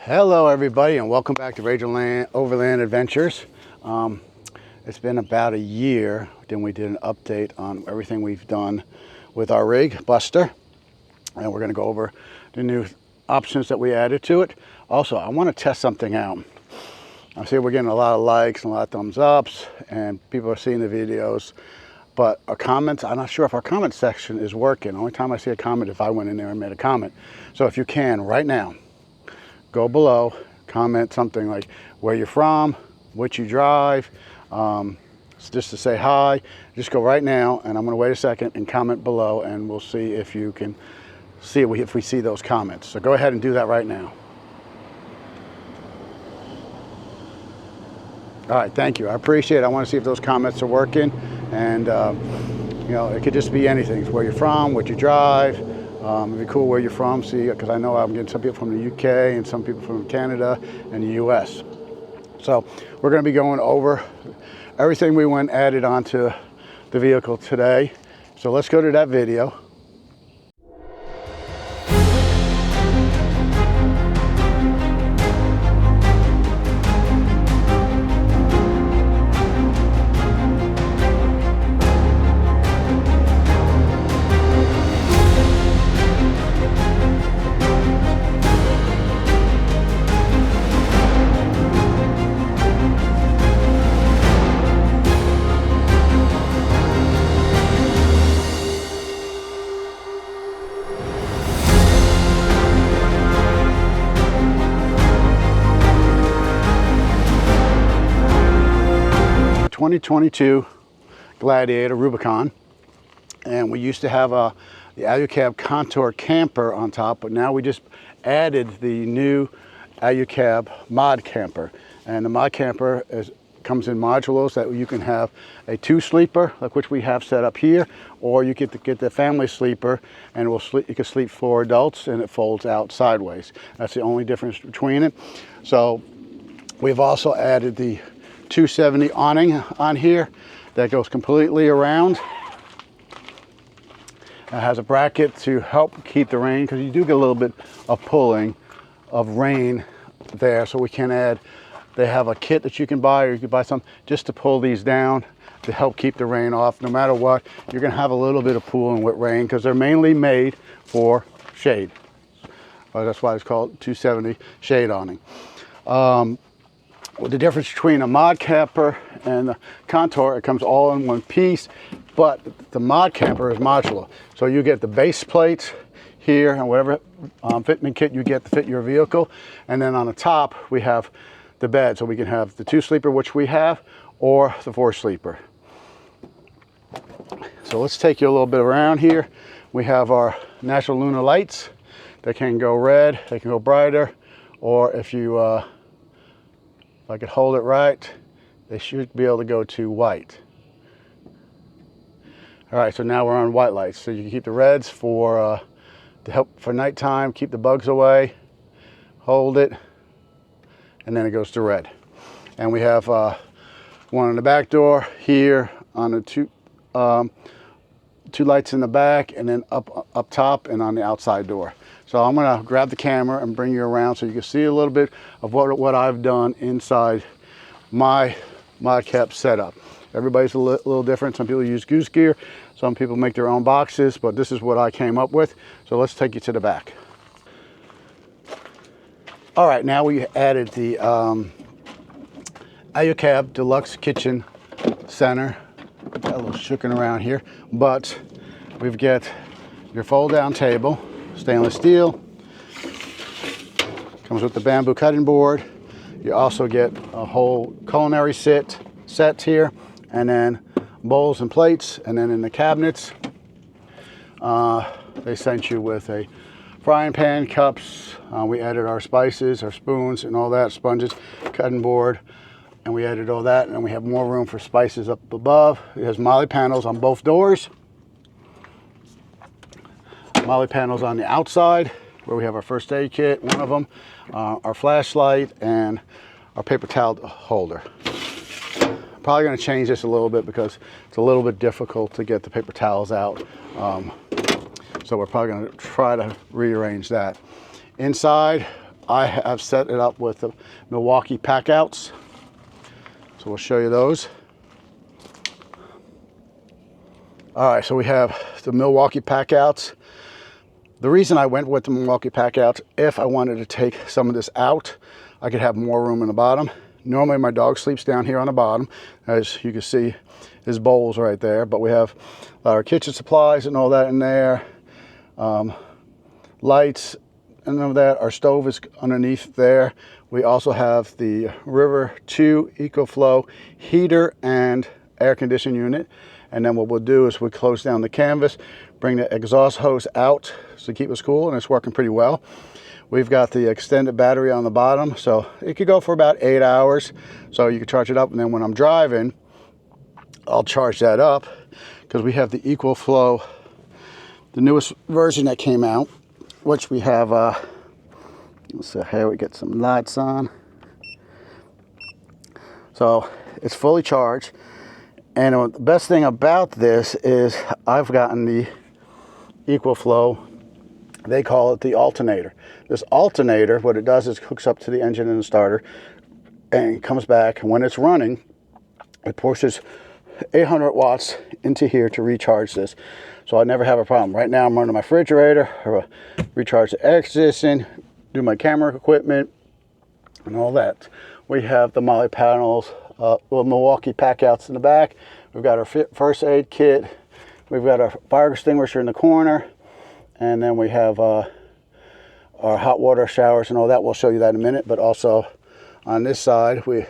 Hello everybody, and welcome back to Overland Adventures. It's been about a year then we did an update on everything we've done with our rig, Buster. And we're going to go over the new options that we added to it. Also, I want to test something out. I see we're getting a lot of likes and a lot of thumbs ups, and people are seeing the videos. But our comments, I'm not sure if our comment section is working. The only time I see a comment if I went in there and made a comment. So if you can, right now, go below, comment something like where you're from, what you drive, just to say hi. Just go right now, and I'm going to wait a second and comment below, and we'll see if you can see if we see those comments. So go ahead and do that right now. All right, thank you. I appreciate it. I want to see if those comments are working, and you know, it could just be anything. It's where you're from, what you drive. It'd be cool where you're from, see, because I know I'm getting some people from the UK and some people from Canada and the US. So we're going to be going over everything we went added onto the vehicle today. So let's go to that video. The 2022 Gladiator Rubicon, and we used to have the Alucab Contour camper on top, but now we just added the new Alucab mod camper. And the mod camper comes in modules that you can have a 2-sleeper, like which we have set up here, or you get the family sleeper, and you can sleep 4 adults, and it folds out sideways. That's the only difference between it. So we've also added the 270 awning on here that goes completely around. It has a bracket to help keep the rain, because you do get a little bit of pulling of rain there, so we can add. They have a kit that you can buy, or you can buy some just to pull these down to help keep the rain off. No matter what, you're going to have a little bit of pooling with rain, because they're mainly made for shade. That's why it's called 270 shade awning. The difference between a mod camper and the Contour, it comes all in one piece, but the mod camper is modular. So you get the base plates here and whatever fitment kit you get to fit your vehicle. And then on the top, we have the bed. So we can have the 2-sleeper, which we have, or the 4-sleeper. So let's take you a little bit around here. We have our natural lunar lights. They can go red, they can go brighter, or if you if I could hold it right, they should be able to go to white. All right, so now we're on white lights. So you can keep the reds to help for nighttime, keep the bugs away, hold it, and then it goes to red. And we have one on the back door here on the two lights in the back, and then up top and on the outside door. So I'm gonna grab the camera and bring you around so you can see a little bit of what I've done inside my mod cap setup. Everybody's a little different. Some people use goose gear, some people make their own boxes, but this is what I came up with. So let's take you to the back. All right, now we added the Alucab Deluxe Kitchen Center. Got a little shooking around here, but we've got your fold-down table, stainless steel. Comes with the bamboo cutting board. You also get a whole culinary set here, and then bowls and plates, and then in the cabinets, they sent you with a frying pan, cups. We added our spices, our spoons, and all that, sponges, cutting board, and we added all that, and then we have more room for spices up above. It has MOLLE panels on both doors. MOLLE panels on the outside, where we have our first aid kit, one of them, our flashlight, and our paper towel holder. Probably going to change this a little bit because it's a little bit difficult to get the paper towels out. So we're probably going to try to rearrange that. Inside, I have set it up with the Milwaukee pack outs. So we'll show you those. All right, so we have the Milwaukee pack outs. The reason I went with the Milwaukee pack outs, if I wanted to take some of this out, I could have more room in the bottom. Normally my dog sleeps down here on the bottom. As you can see, his bowl's right there, but we have our kitchen supplies and all that in there. Lights and all that. Our stove is underneath there. We also have the River 2 EcoFlow heater and air conditioning unit. And then what we'll do is we'll close down the canvas, bring the exhaust hose out to keep us cool, and it's working pretty well. We've got the extended battery on the bottom, so it could go for about 8 hours. So you can charge it up, and then when I'm driving, I'll charge that up because we have the EcoFlow, the newest version that came out, which we have, so here we get some lights on. So it's fully charged. And the best thing about this is I've gotten the EcoFlow, they call it the alternator. This alternator, what it does is hooks up to the engine and the starter and comes back. And when it's running, it pushes 800 watts into here to recharge this. So I never have a problem. Right now I'm running my refrigerator, recharge the air conditioning, do my camera equipment and all that. We have the Molly panels, Milwaukee pack outs in the back. We've got our first aid kit. We've got our fire extinguisher in the corner. And then we have our hot water showers and all that. We'll show you that in a minute. But also on this side, we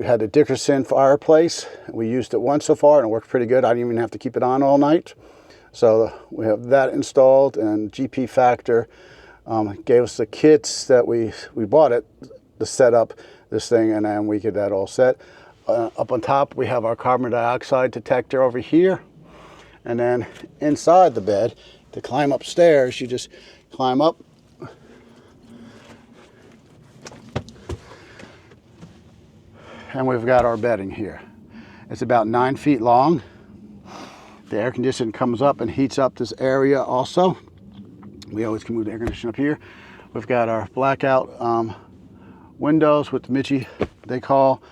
had a Dickerson fireplace. We used it once so far and it worked pretty good. I didn't even have to keep it on all night. So we have that installed, and GP Factor gave us the kits that we bought it to set up this thing, and then we get that all set. Up on top we have our carbon dioxide detector over here, and then inside the bed, to climb upstairs, you just climb up and we've got our bedding here. It's about 9 feet long. The air conditioning comes up and heats up this area also. We always can move the air conditioning up here. We've got our blackout windows with the Mitchie, they call,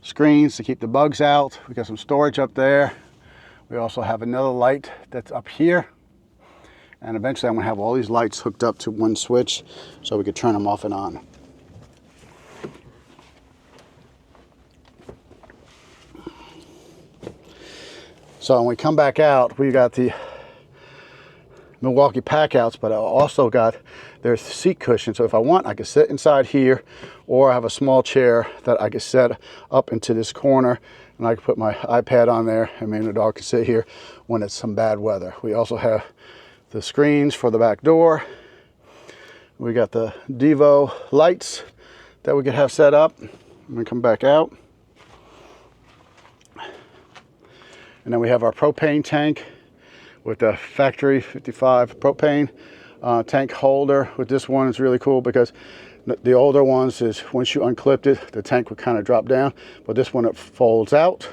screens to keep the bugs out. We got some storage up there. We also have another light that's up here. And eventually I'm gonna have all these lights hooked up to one switch so we could turn them off and on. So when we come back out, we got the Milwaukee pack outs, but I also got their seat cushion. So if I want, I can sit inside here, or I have a small chair that I can set up into this corner, and I can put my iPad on there, and me and the dog can sit here when it's some bad weather. We also have the screens for the back door. We got the Devo lights that we could have set up. I'm gonna come back out. And then we have our propane tank with the factory 55 propane tank holder. With this one, it's really cool because the older ones is once you unclipped it, the tank would kind of drop down. But this one, it folds out.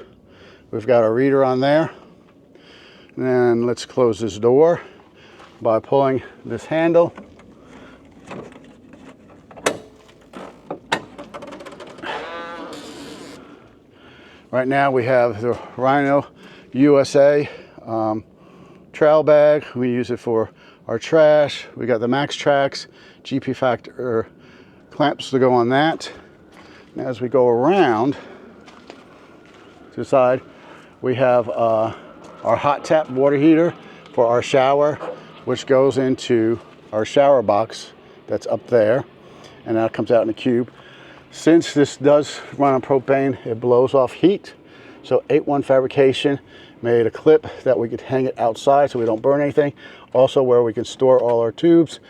We've got our reader on there. And then let's close this door by pulling this handle. Right now we have the Rhino USA trail bag. We use it for our trash. We got the Max Trax GP Factor clamps to go on that. And as we go around to the side, we have our hot tap water heater for our shower, which goes into our shower box that's up there, and that comes out in a cube. Since this does run on propane, it blows off heat. So 8-1 Fabrication made a clip that we could hang it outside so we don't burn anything. Also where we can store all our tubes,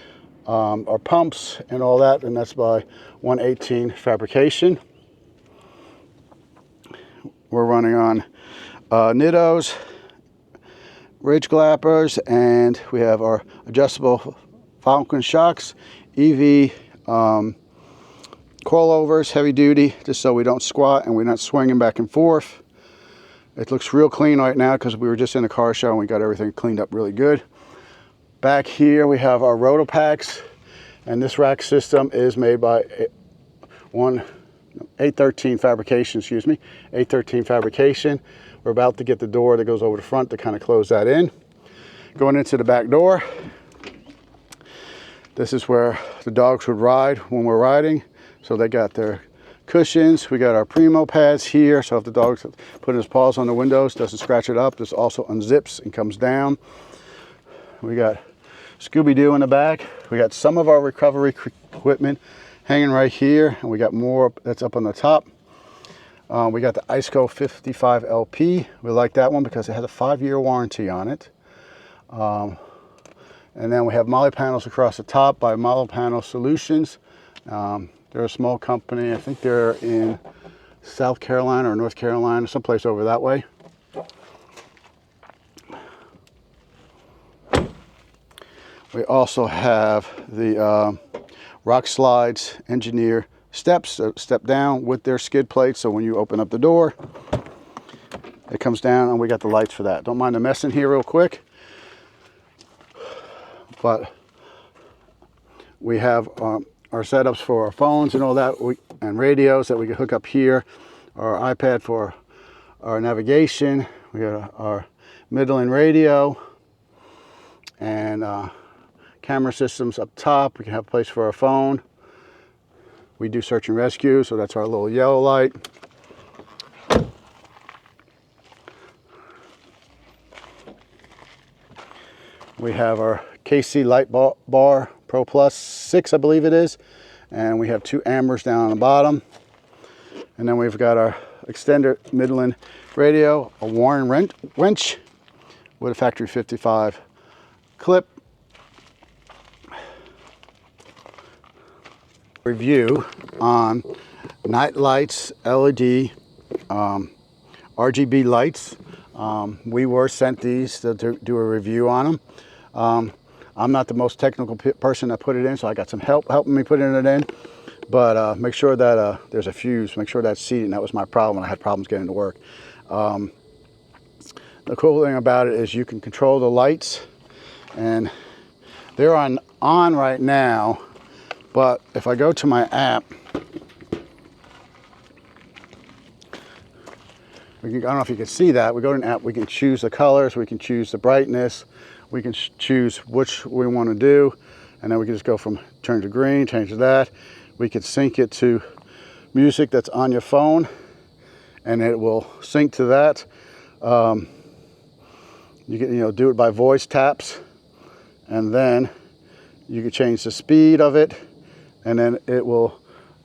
our pumps and all that, and that's by 118 Fabrication. We're running on Nittos, Ridge Glappers, and we have our adjustable Falcon shocks, EV coilovers, heavy duty, just so we don't squat and we're not swinging back and forth. It looks real clean right now because we were just in a car show and we got everything cleaned up really good. Back here we have our Rotopacks, And this rack system is made by 813 Fabrication, excuse me, 813 Fabrication. We're about to get the door that goes over the front to kind of close that in. Going into the back door, this is where the dogs would ride when we're riding. So they got their cushions. We got our Primo pads here, so if the dog put his paws on the windows, doesn't scratch it up. This also unzips and comes down. We got Scooby-Doo in the back. We got some of our recovery equipment hanging right here, and we got more that's up on the top. We got the ISCO 55 LP. We like that one because it has a 5-year warranty on it. And then we have Molly panels across the top by Molly Panel Solutions. They're a small company. I think they're in South Carolina or North Carolina, someplace over that way. We also have the Rock Slides Engineer steps, step down with their skid plates. So when you open up the door, it comes down, and we got the lights for that. Don't mind the mess in here real quick. But we have our setups for our phones and all that, and radios that we can hook up here, our iPad for our navigation. We got our Midland radio and camera systems up top. We can have a place for our phone. We do search and rescue, so that's our little yellow light. We have our KC light bar Pro Plus 6, I believe it is, and we have 2 ambers down on the bottom. And then we've got our extended Midland radio, a Warren wrench with a factory 55 clip. Review on night lights, LED, RGB lights. We were sent these to do a review on them. I'm not the most technical person that put it in, so I got some help helping me putting it in. But make sure that there's a fuse, make sure that's seated, and that was my problem. I had problems getting to work. The cool thing about it is you can control the lights, and they're on right now. But if I go to my app, I don't know if you can see that. We go to an app, we can choose the colors, we can choose the brightness, we can choose which we want to do, and then we can just go from turn to green, change to that. We could sync it to music that's on your phone, and it will sync to that. You can do it by voice taps, and then you can change the speed of it, and then it will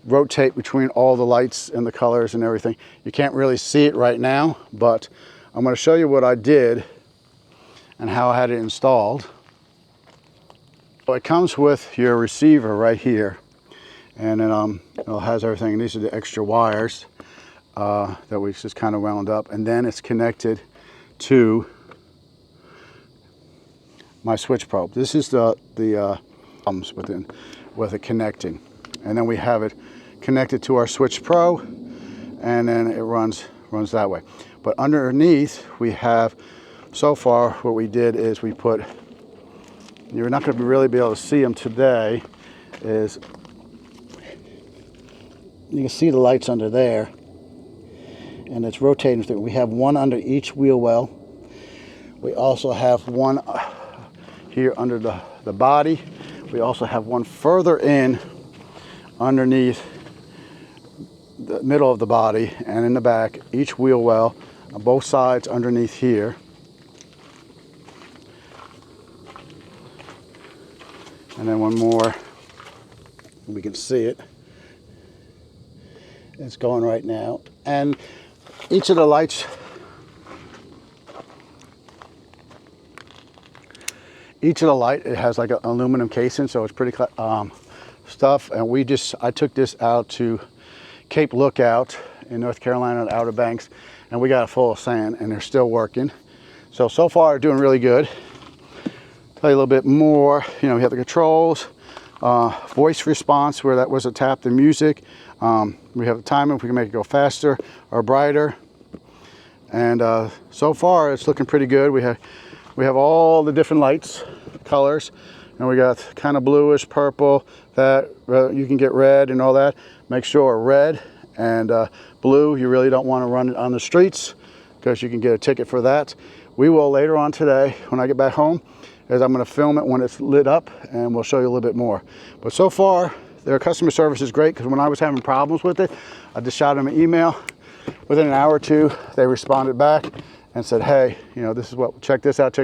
rotate between all the lights and the colors and everything. You can't really see it right now, but I'm going to show you what I did and how I had it installed. So it comes with your receiver right here, and then it has everything. These are the extra wires that we just kind of wound up, and then it's connected to my switch probe. This is the problems with it connecting, and then we have it connected to our Switch Pro, and then it runs that way. But underneath we have, so far what we did is we put, you're not going to really be able to see them today, is you can see the lights under there, and it's rotating. We have one under each wheel well. We also have one here under the body. We also have one further in underneath the middle of the body and in the back, each wheel well on both sides underneath here. And then one more, we can see it. It's going right now. And each of the lights, it has like an aluminum casing, so it's pretty stuff. And I took this out to Cape Lookout in North Carolina, the Outer Banks, and we got it full of sand, and they're still working. So far, doing really good. Tell you a little bit more. We have the controls, voice response, where that was a tap the music. We have the timing, if we can make it go faster or brighter. And so far, it's looking pretty good. We have all the different lights, colors, and and we got kind of bluish purple that you can get red and all that. Make sure red and blue, you really don't want to run it on the streets because you can get a ticket for that. We will later on today, when I get back home, is I'm going to film it when it's lit up, and we'll show you a little bit more. But so far, their customer service is great, because when I was having problems with it, I just shot them an email. Within an hour or two, they responded back and said, hey, you know, this is what, check this out,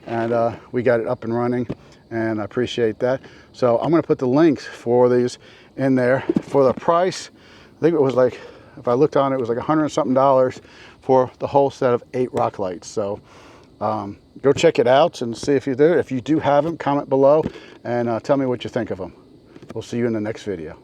and we got it up and running, and I appreciate that. So I'm going to put the links for these in there. For the price, I think it was like, if I looked on it, it was like $100 and something for the whole set of 8 rock lights. So go check it out and see if you do. If you do have them, comment below and tell me what you think of them. We'll see you in the next video.